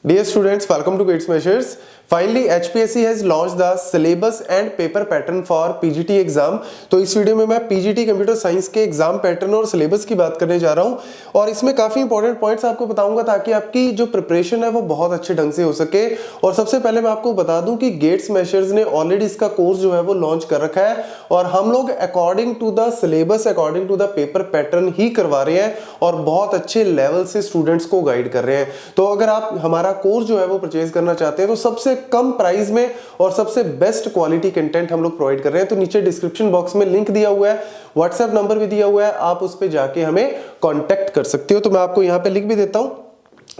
Dear students, welcome to Gates Measures. Finally, HPSC has launched the syllabus and paper pattern for PGT exam. तो इस video में मैं PGT computer science के exam pattern और syllabus की बात करने जा रहा हूं और इसमें काफी इंपॉर्टेंट पॉइंट्स आपको बताऊंगा ताकि आपकी जो प्रिपरेशन है वो बहुत अच्छे ढंग से हो सके। और सबसे पहले मैं आपको बता दूं कि गेट्स मेशर्स ने ऑलरेडी इसका कोर्स जो है वो लॉन्च कर रखा है और हम लोग according to the syllabus, according to the paper pattern ही करवा रहे हैं और बहुत अच्छे लेवल से स्टूडेंट्स को गाइड कर रहे हैं। तो अगर आप हमारा कोर्स जो है वो परचेज करना चाहते हैं तो सबसे कम प्राइस में और सबसे बेस्ट क्वालिटी कंटेंट हम लोग प्रोवाइड कर रहे हैं। तो नीचे डिस्क्रिप्शन बॉक्स में लिंक दिया हुआ है, व्हाट्सएप नंबर भी दिया हुआ है, आप उस पर जाके हमें कांटेक्ट कर सकते हो। तो मैं आपको यहां पे लिख भी देता हूं,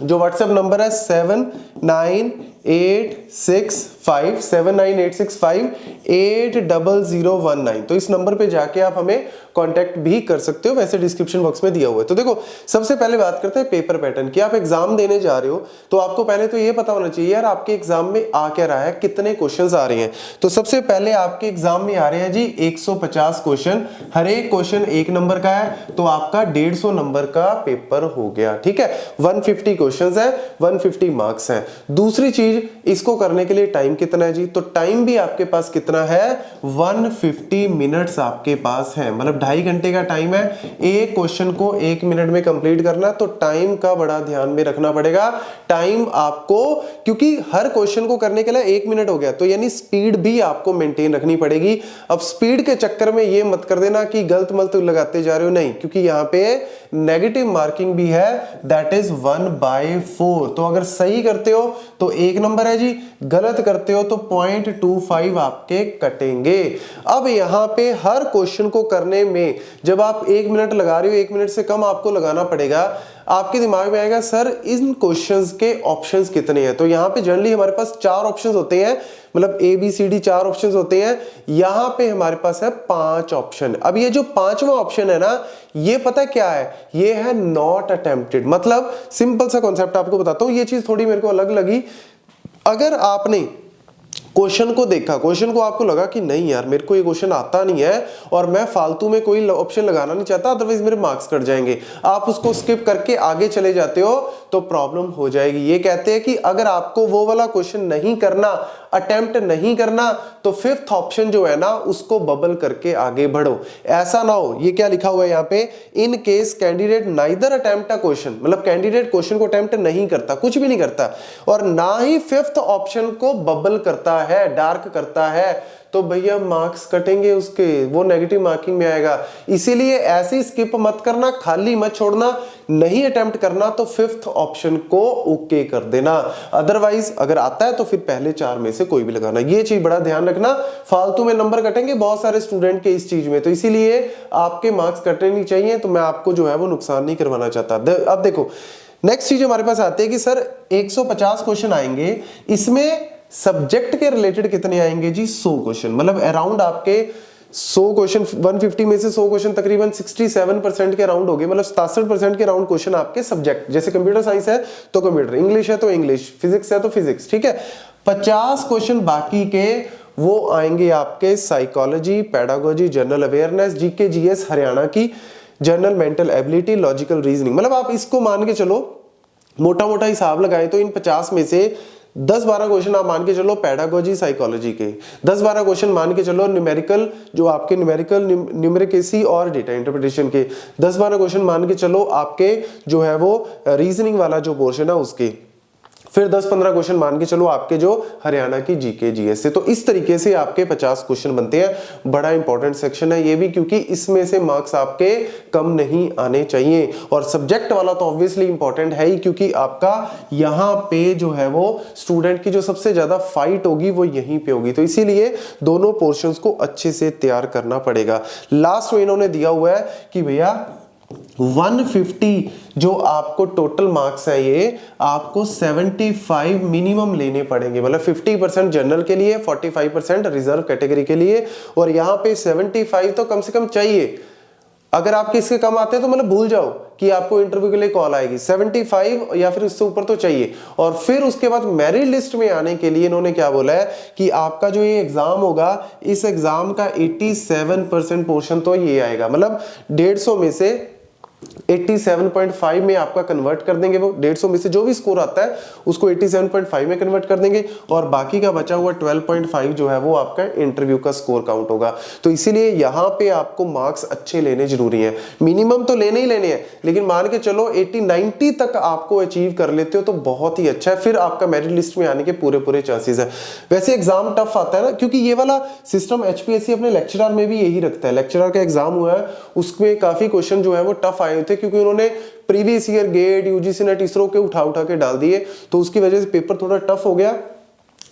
जो व्हाट्सएप नंबर है 7986580019। तो इस नंबर पे जाके आप हमें कांटेक्ट भी कर सकते हो, वैसे डिस्क्रिप्शन बॉक्स में दिया हुआ है। तो देखो, सबसे पहले बात करते हैं पेपर पैटर्न की। आप एग्जाम देने जा रहे हो तो आपको पहले तो ये पता होना चाहिए यार आपके एग्जाम में आ क्या रहा है, कितने क्वेश्चंस आ रहे हैं। तो सबसे पहले आपके एग्जाम में आ रहे हैं जी 150 क्वेश्चन। हर एक क्वेश्चन 1 नंबर का है, तो आपका 150 नंबर का पेपर हो गया। ठीक है, 150 क्वेश्चंस है, 150 मार्क्स है। दूसरी चीज, इसको करने के लिए टाइम कितना है जी? तो टाइम भी आपके पास कितना है? 150 मिनट्स आपके पास है, मतलब 2.5 घंटे का टाइम है। एक क्वेश्चन को 1 मिनट में कंप्लीट करना, तो टाइम का बड़ा ध्यान में रखना पड़ेगा। टाइम आपको, क्योंकि हर क्वेश्चन को करने के लिए 1 मिनट हो गया, तो यानी स्पीड भी आपको मेंटेन रखनी पड़ेगी। अब स्पीड के चक्कर में ये मत कर देना कि गलत मलत लगाते जा रहे हो, नहीं, क्योंकि यहाँ पे नेगेटिव मार्किंग भी है, दैट इज 1/4। तो अगर सही करते हो तो 1 नंबर है जी, गलत करते हो तो 0.25 आपके कटेंगे। अब यहां पे हर क्वेश्चन को करने में जब आप 1 मिनट लगा रहे हो, 1 मिनट से कम आपको लगाना पड़ेगा। आपके दिमाग में आएगा सर इन क्वेश्चंस के ऑप्शंस कितने हैं? तो यहां पे जनरली हमारे पास 4 ऑप्शंस होते हैं, मतलब ABCD 4 ऑप्शंस होते हैं। यहां पे हमारे पास है 5 ऑप्शन। अब ये जो 5वां ऑप्शन है ना, ये पता क्या है? ये है नॉट अटेम्प्टेड। मतलब सिंपल सा कॉन्सेप्ट आपको बताता हूं, ये चीज थोड़ी मेरे को अलग लगी। अगर आपने क्वेश्चन को देखा, क्वेश्चन को आपको लगा कि नहीं यार मेरे को ये क्वेश्चन आता नहीं है और मैं फालतू में कोई ऑप्शन लगाना नहीं चाहता, अदरवाइज मेरे मार्क्स कट जाएंगे, आप उसको स्किप करके आगे चले जाते हो तो प्रॉब्लम हो जाएगी। ये कहते हैं कि अगर आपको वो वाला क्वेश्चन नहीं करना, अटेम्प्ट नहीं करना, तो 5th ऑप्शन जो है ना उसको बबल करके आगे बढ़ो। ऐसा ना हो, ये क्या लिखा हुआ है यहाँ पे, in case candidate neither attempt a question, मतलब कैंडिडेट क्वेश्चन को अटेम्प्ट नहीं करता, कुछ भी नहीं करता, और ना ही 5th ऑप्शन को बबल करता है, डार्क करता है, तो भैया मार्क्स कटेंगे उसके, वो नेगेटिव मार्किंग में आएगा। इसीलिए ऐसी स्किप मत करना, खाली मत छोड़ना, नहीं अटेम्प्ट करना तो 5th ऑप्शन को ओके कर देना। अदरवाइज अगर आता है तो फिर पहले 4 में से कोई भी लगाना। ये चीज बड़ा ध्यान रखना, फालतू में नंबर कटेंगे बहुत सारे स्टूडेंट के इस चीज में, तो इसीलिए आपके मार्क्स कटने नहीं चाहिए। तो मैं आपको जो है वो नुकसान नहीं करवाना चाहता। अब देखो, नेक्स्ट चीज हमारे पास आती है कि सर 150 क्वेश्चन आएंगे, इसमें सब्जेक्ट के रिलेटेड कितने आएंगे जी? 100 क्वेश्चन, मतलब अराउंड आपके 100 क्वेश्चन, 150 में से 100 क्वेश्चन तकरीबन 67% के अराउंड हो गए, मतलब 67% के अराउंड क्वेश्चन आपके सब्जेक्ट, जैसे कंप्यूटर साइंस है तो कंप्यूटर, इंग्लिश है तो इंग्लिश, फिजिक्स है तो फिजिक्स। ठीक है, 50 क्वेश्चन बाकी के वो आएंगे आपके psychology, pedagogy, general awareness, GK GS, Haryana की, general mental ability, logical reasoning. मतलब आप इसको मान के चलो, मोटा मोटा हिसाब लगाए तो इन 50 में से 10-12 क्वेश्चन आप मान के चलो पेडागोजी साइकोलॉजी के, 10-12 क्वेश्चन मान के चलो न्यूमेरिकल, जो आपके न्यूमेरिकल न्यूमेरिकेसी और डेटा इंटरप्रिटेशन के, 10-12 क्वेश्चन मान के चलो आपके जो है वो रीजनिंग वाला जो पोर्शन है उसके, फिर 10-15 क्वेश्चन मान के चलो आपके जो हरियाणा की जीके जीएस से। तो इस तरीके से आपके 50 क्वेश्चन बनते हैं। बड़ा इंपॉर्टेंट सेक्शन है ये भी, क्योंकि इसमें से मार्क्स आपके कम नहीं आने चाहिए। और सब्जेक्ट वाला तो ऑब्वियसली इंपॉर्टेंट है ही, क्योंकि आपका यहाँ पे जो है वो स्टूडेंट की जो सबसे ज्यादा फाइट होगी वो यहीं पे होगी, तो इसीलिए दोनों पोर्शंस को अच्छे से तैयार करना पड़ेगा। लास्ट में इन्होंने दिया हुआ है कि भैया 150 जो आपको टोटल मार्क्स है, ये आपको 75 मिनिमम लेने पड़ेंगे, मतलब 50% जनरल के लिए, 45% रिजर्व कैटेगरी के लिए, और यहां पे 75 तो कम से कम चाहिए। अगर आपके इसके कम आते हैं तो मतलब भूल जाओ कि आपको इंटरव्यू के लिए कॉल आएगी। 75 या फिर उससे ऊपर तो चाहिए। और फिर उसके बाद मेरिट लिस्ट में आने के लिए इन्होंने क्या बोला है कि आपका जो ये एग्जाम होगा, इस एग्जाम का 87% पोर्शन तो ये आएगा, मतलब 150 में से 87.5 में आपका कन्वर्ट कर देंगे, वो 150 में से जो भी स्कोर आता है उसको 87.5 में कन्वर्ट कर देंगे, और बाकी का बचा हुआ 12.5 जो है वो आपका इंटरव्यू का स्कोर काउंट होगा। तो इसीलिए यहाँ पे आपको मार्क्स अच्छे लेने जरूरी है, मिनिमम तो लेने ही लेने हैं, लेकिन मान के चलो 80-90 तक आपको अचीव कर लेते हो तो बहुत ही अच्छा है, फिर आपका मेरिट लिस्ट में आने के पूरे चांसेस है। वैसे एग्जाम टफ आता है ना, क्योंकि ये वाला सिस्टम HPSC अपने लेक्चरर में भी यही रखता है। लेक्चरर का एग्जाम हुआ है, उसमें काफी क्वेश्चन जो है वो टफ आए थे, क्योंकि उन्होंने previous year GATE, UGC NET, ISRO के उठा के डाल दिए, तो उसकी वजह से पेपर थोड़ा टफ हो गया।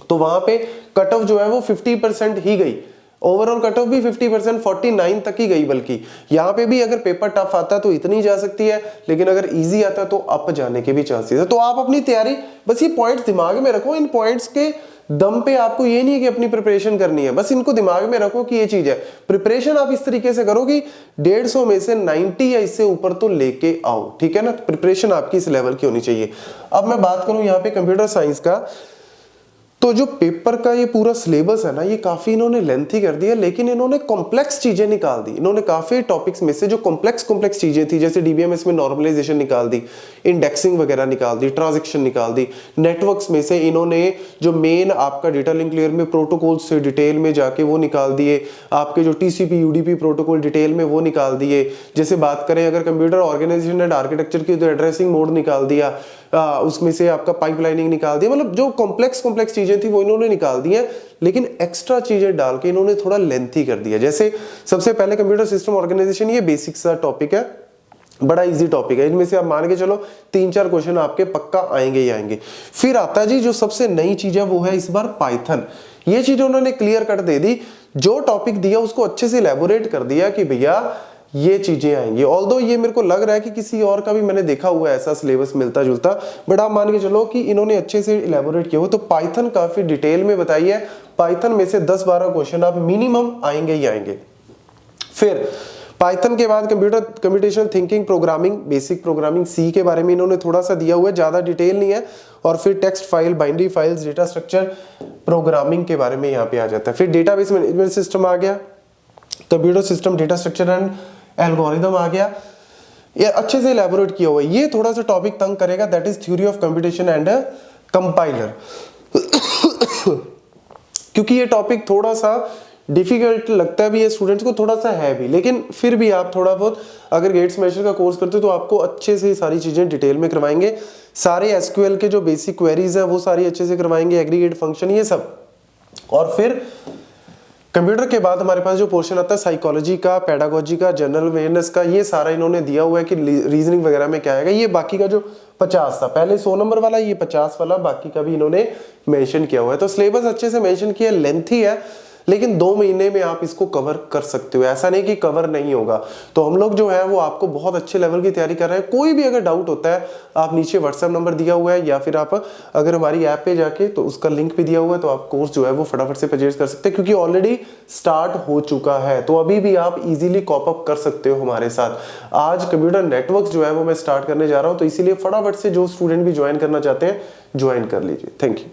तो वहां पे कट ऑफ जो है वो 50% ही गई, ओवरऑल कट ऑफ भी 50%, 49 तक ही गई। बल्कि यहाँ पे भी अगर पेपर टफ आता है तो इतनी जा सकती है, लेकिन अगर इजी आता है तो अप जाने के भी चांसेस है। तो आप अपनी तैयारी, बस ये पॉइंट्स दिमाग में रखो, इन पॉइंट्स के दम पे आपको ये नहीं है कि अपनी प्रिपरेशन करनी है, बस इनको दिमाग में रखो कि ये चीज है। प्रिपरेशन आप इस तरीके से करो कि 150 में से 90 या इससे ऊपर तो लेके आओ, ठीक है ना। प्रिपरेशन आपकी इस लेवल की होनी चाहिए। अब मैं बात करूं यहाँ पे कंप्यूटर साइंस का, तो जो पेपर का ये पूरा सिलेबस है ना, ये काफी इन्होंने लेंथी कर दिया, लेकिन इन्होंने कॉम्प्लेक्स चीजें निकाल दी। इन्होंने काफी टॉपिक्स में से जो कॉम्प्लेक्स चीजें थी, जैसे डीबीएमएस में नॉर्मलाइजेशन निकाल दी, इंडेक्सिंग वगैरह निकाल दी, ट्रांजैक्शन निकाल दी। नेटवर्क्स में से इन्होंने जो मेन आपका डेटा लिंक लेयर में प्रोटोकॉल्स से डिटेल में जाके वो निकाल दिए, आपके जो टीसीपी यूडीपी प्रोटोकॉल डिटेल में वो निकाल दिए। जैसे बात करें अगर कंप्यूटर ऑर्गेनाइजेशन एंड आर्किटेक्चर की, तो एड्रेसिंग मोड निकाल दिया, उसमें से आपका पाइपलाइनिंग निकाल दिया। मतलब जो कॉम्प्लेक्स चीजें थी वो इन्होंने निकाल दी है, लेकिन एक्स्ट्रा चीजें डाल के इन्होंने थोड़ा लेंथी कर दिया। जैसे सबसे पहले कंप्यूटर सिस्टम ऑर्गेनाइजेशन, ये बेसिक सा टॉपिक है, बड़ा इजी टॉपिक है, इनमें से आप मान के चलो 3-4 क्वेश्चन आपके पक्का आएंगे ही आएंगे। फिर आता है जी जो सबसे नई चीज है, वो है इस बार पाइथन। ये चीज उन्होंने क्लियर कट दे दी, जो टॉपिक दिया उसको अच्छे से इलेबोरेट कर दिया कि भैया ये चीजें आएंगी। ऑल्दो ये मेरे को लग रहा है कि किसी और का भी मैंने देखा हुआ है ऐसा सिलेबस मिलता जुलता, बट आप मान के चलो कि इन्होंने अच्छे से इलेबोरेट किया हुआ। तो पाइथन काफी डिटेल में बताई है, पाइथन में से 10-12 क्वेश्चन आप मिनिमम आएंगे ही आएंगे। फिर पाइथन के बाद computational thinking programming, basic programming C के बारे में इन्होंने थोड़ा सा दिया हुआ है, ज्यादा डिटेल नहीं है। और फिर text file, binary files, data structure programming के बारे में यहाँ पे आ जाता है। फिर डेटाबेस मैनेजमेंट सिस्टम आ गया, computer system data structure and algorithm आ गया, ये अच्छे से इलेबोरेट किया हुआ है। ये थोड़ा सा टॉपिक तंग करेगा, that is theory of computation and compiler क्योंकि ये टॉपिक थोड़ा सा डिफिकल्ट लगता भी है स्टूडेंट्स को, थोड़ा सा है भी, लेकिन फिर भी आप थोड़ा बहुत अगर गेट स्मैशर का कोर्स करते हो तो आपको अच्छे से सारी चीजें डिटेल में करवाएंगे। सारे एसक्यूएल के जो बेसिक क्वेरीज हैं वो सारी अच्छे से करवाएंगे, एग्रीगेट फंक्शन, ये सब। और फिर कंप्यूटर के बाद हमारे पास जो पोर्शन आता है साइकोलॉजी का, पेडागोजी का, जनरल अवेयरनेस का, ये सारा इन्होंने दिया हुआ है कि रीजनिंग वगैरह में क्या आएगा। ये बाकी का जो 50 था, पहले 100 नंबर वाला, ये 50 वाला बाकी का भी इन्होंने मेंशन किया हुआ है। तो सिलेबस अच्छे से मेंशन किया, लेंथी है, लेकिन 2 महीने में आप इसको कवर कर सकते हो, ऐसा नहीं कि कवर नहीं होगा। तो हम लोग जो है वो आपको बहुत अच्छे लेवल की तैयारी कर रहे हैं। कोई भी अगर डाउट होता है, आप नीचे व्हाट्सएप नंबर दिया हुआ है, या फिर आप अगर हमारी ऐप पे जाके, तो उसका लिंक भी दिया हुआ है, तो आप कोर्स जो है वो फटाफट से परचेज कर सकते हैं, क्योंकि ऑलरेडी स्टार्ट हो चुका है। तो अभी भी आप इजीली कॉप अप कर सकते हो हमारे साथ। आज कंप्यूटर नेटवर्क जो है वो मैं स्टार्ट करने जा रहा हूँ, तो इसीलिए फटाफट से जो स्टूडेंट भी ज्वाइन करना चाहते हैं ज्वाइन कर लीजिए। Thank you.